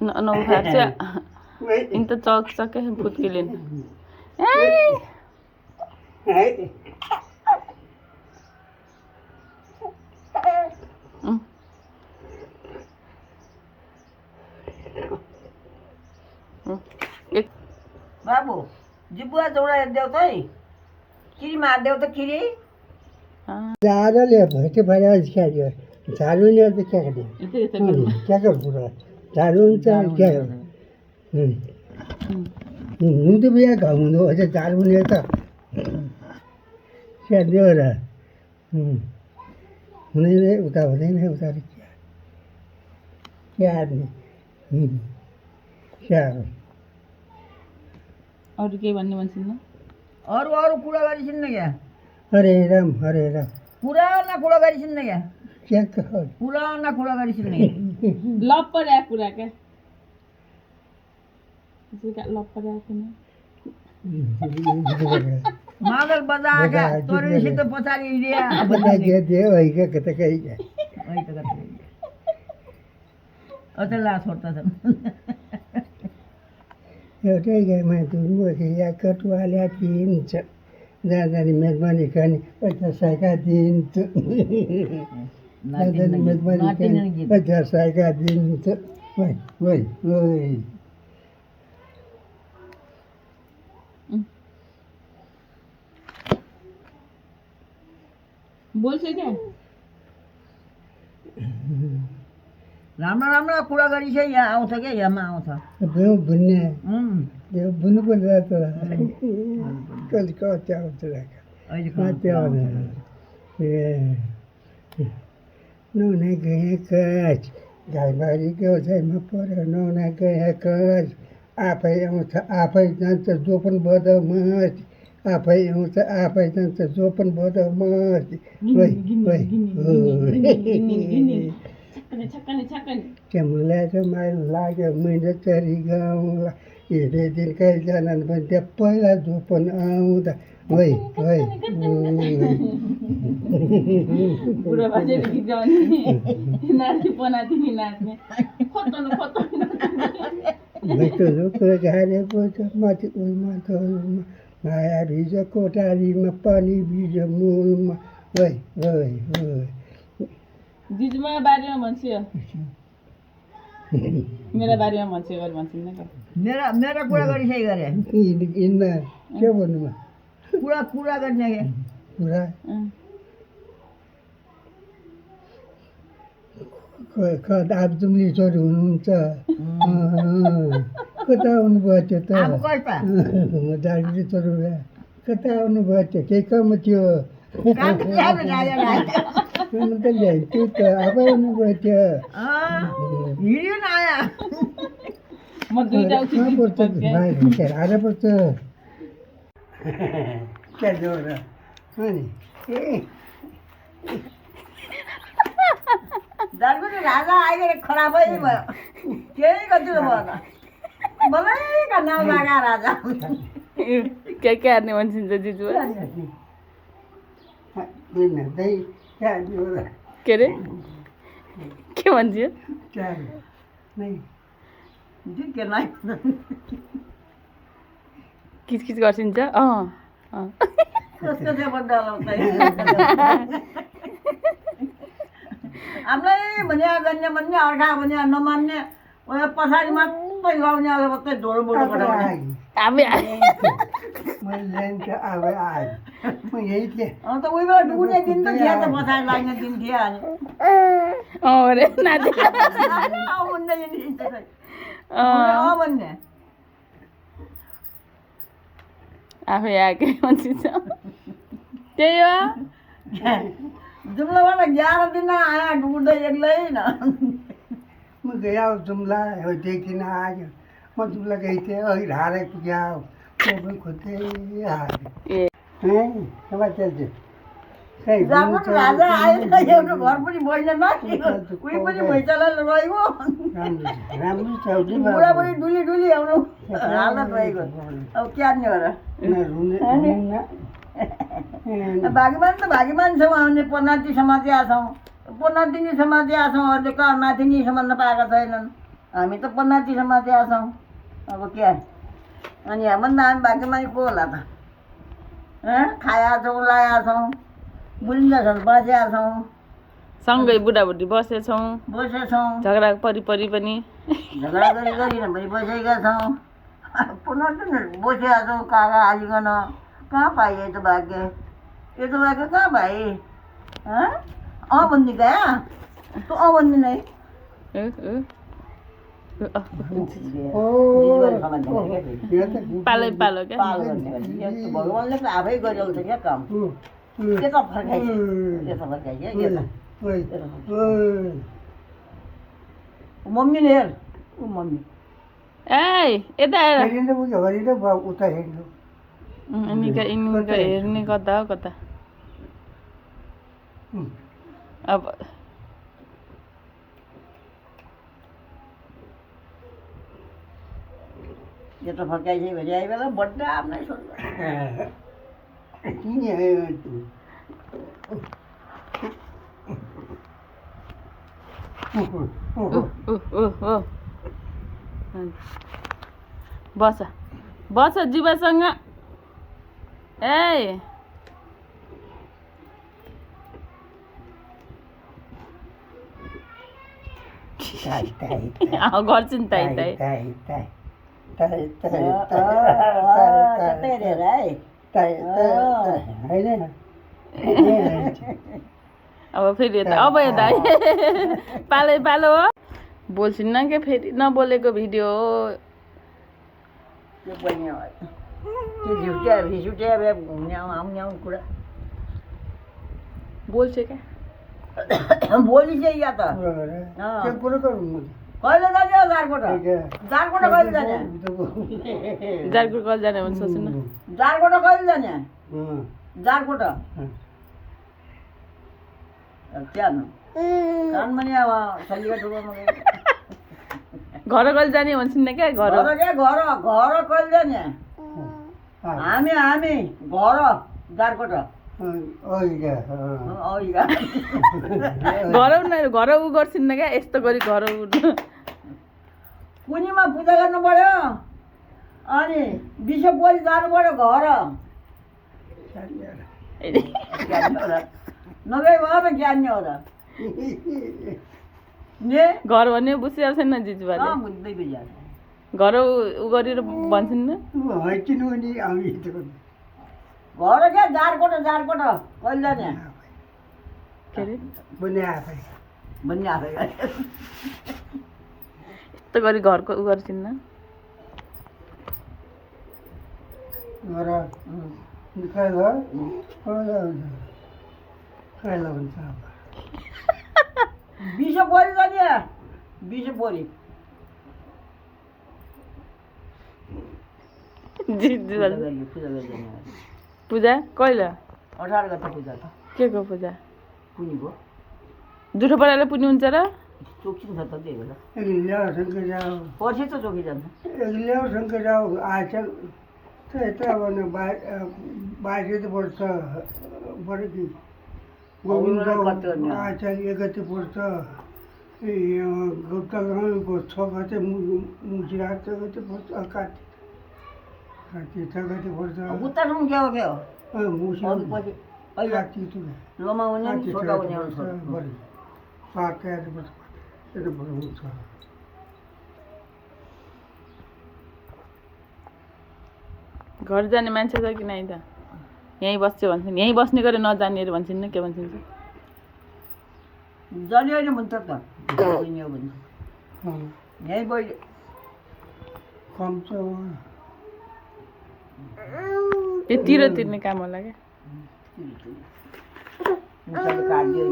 No versa. Inte चौक फुत्किलिन् बाबू जिब्बुआ जोडा हेर्देऊ त है किरी मारिदेऊ त किरी ले भैटे भरे क्या झाड़ू नहीं तो क्या कर क्या कर पूरा झाड़ू क्या कर तो भैया गाँव दो अच्छा झाड़ू नहीं था क्या दे रहा नहीं उतार नहीं उतार क्या क्या आदमी क्या अरू के भन्ने भन्छन् न अरू अरू कुरा गरिसिन् न क्या हरे राम पुराना कुरा गरिसिन् न क्या क्या कहो पुराना कुरा गरिसिन् न क्या लप्पऱ्या कुरा क्या लप्पऱ्या कुनै मादल बजाएका तोरीसित पछाडि हिँडिया बता दिए वही का कता कहीं क्या वही त कता अझै ला छोड्ता छन् एउटै गाईमा दुध बोकेर कटुवा ल्याइदिन्छ जाँदाखेरि मेजबानी खाने 50 दिन्छ जाँदाखेरि मेजबानी खाने 50 दिन्छ ओइ बोल्छ क्या राम्रो राम्रो कुरा गरिस यहाँ आउँछ क्या यहाँमा आउँछ बेउ बुन्ने बेउ बुन्नु पर्छ त कति कति आउँछ कति आउँछ ए नुने गए कच गाईबारी गाउँछैमा पऱ्यो नुने गए कच आफै आउँछ आफै जान्छ जो पनि बदमास आफै आउँछ आफै जान्छ जो पनि बदमास मलाई चाहिँ माइल लाग्यो मैले चरी गाउँला हिँडे दिन कहीँ जान पनि त्यहाँ पहिला जो पनि आउँदा है बुढा बाजेले गीत गाउने नाच्ने पनातिनी नाच्ने रुखो झारेको छ माथि उमा तलमा माया भिज कोठारीमा पानी भिज मुलमा जिजुमा बारीमा भन्छ मेरा बारीमा भन्छ गरी भन्छन् न मेरा कुरा गरिसै गरे हिँड्दा के भन्नुमा कुरा गर्ने क्या कुरा अब जुम्ली छोरी हुनुहुन्छ कता आउनुभयो त्यो त दार्जिलिङ छोरी कता आउनुभयो त्यो केही कम थियो त ल्याइन्थ्यो त अब आउनुभयो त्यो हिँड्यो न आया म दुईटा पर्छ हार पर्छ क्या जोड अनि दार्जिलिङ राजा आइगएर खराबै भयो केही गतिलो भयो त मलाई नाम लागा राजा के हार्ने भन्छन् जिजु के अरे के भन्छ किचकिच गर्छिन्छ हामीलाई भने गन्ने भन्ने अर्का भने नमान्ने पछाडि मात्रै गाउने अब मात्रै ढोल बोल्नु अन्त उही बेला डुब्ने दिन त थियो त पछाडि लाग्ने दिन थियो भन्ने आफै आएकै भन्छ त्यही हो जुम्लाबाट 11 दिन आया डुब्दै एक्लै न म गया जुम्ला देखिन आयो म जुम्ला गई थिएँ अघि हारे पुग्या खोज्दै हारे राजा आयो एउटा घर पनि बढ्न नआयो उही पनि भैँचाला रह्यो राम्रो छ बुढाबुढी डुली आउनु हालत भइगयो अब क्या नि हो र भाग्यमान त भाग्यमान छौँ हामीले पन्नाति समाति आछौँ पन्नातिनी समाति आछौँ अरूले कहाँ नातिनीसम्म नपाएका छैनन् हामी त पन्नाति समाति आछौँ अब क्या अनि हामीभन्दा हामी भाग्यमानी को होला त खाया छौँ लाया छौँ बुढिन्दासम्म बसेका छौँ सँगै बुढाबुढी बसेछौँ झगडा परि पनि झगडा गरिकन पनि बसेका छौँ पन्नातिनीहरू बसेका छौँ काका हालिकन कहाँ पाइए त भाग्य यो त भाग्य कहाँ भाइ भन्ने गया तँ भन्ने नै पालो पालो क्या भगवान्ले त आफै गरिहाल्छ क्या काम यता फर्काइछ यता फर्काइछ मम्मी ने हेर ऊ मम्मी ए यता आएर उता हेर्नु यिनीका हेर्ने कता हो कता अब यता फर्काइछ भने आइ बेला बड्डा आफ्नै सोध्छ बस बस जीवासँग ए गर्छु नि ताई ताई अब फेरि यता अब यता पालै पालो हो बोल्छिन्न क्या फेरि नबोलेको भिडियो हो कुरा बोल्छ क्या बोली चाहिँ या त कहिले जाने हो जारकोटा जारकोटा कहिले जाने जारकोट कहिले जाने भने सोच्नु न जारकोटा कहिले जाने जारकोटा क्या कान पनि अब सलिका ठुलोमा घर कहिले जाने भन्छन् न क्या घर क्या घर कहिले जाने हामी घर जारकोटा घर उ गर्छिन् न क्या यस्तो गरी घर पुनीमा पूजा गर्नु पर्यो अनि विश्वपोरी जानु पर्यो घर नगए भयो त ज्ञान नि हो त घर भन्ने बुझिरहेको छैन जिजुबाले बुझ्दै बुझ्यो घर उ गरेर भन्छन् न घर क्या जारकोटा कहिले जाने के अरे भन्ने आफै यस्तो गरी घरको उ गर्छिन् न विश्वपोरी जाने विश्वपोरी पूजा कहिले 18 गते पूजा छ के को पूजा पुनीको जुठो पराले पुग्नु हुन्छ र चोकिन्छ त त्यही बेला ल्याउ शङ्कर जाऊ पछि त चोकी जान्छ ल्याउ शङ्कर जाऊ आजकल त यता भने बाजे त पर्छ बढी कि गोविन्द आजकल 1 गते पर्छ गौतमको 6 गते मुजिरात 6 गते पर्छ कार्तिक 6 गते पर्छ उतासम्म के हो मुसी पछि कार्तिक त लमाउने छोटाउने बढी पाकेर पर्छ त्यो हुन्छ घर जाने मान्छे छ कि नै त यहीँ बस्छु भन्छन् यहीँ बस्ने गरे नजानेहरू भन्छन् न के भन्छन् जाने होइन भन्छ त बहिनी भन्छ यहीँ बहिनी कम छ त्यो तिर्ने काम होला क्या काट्यो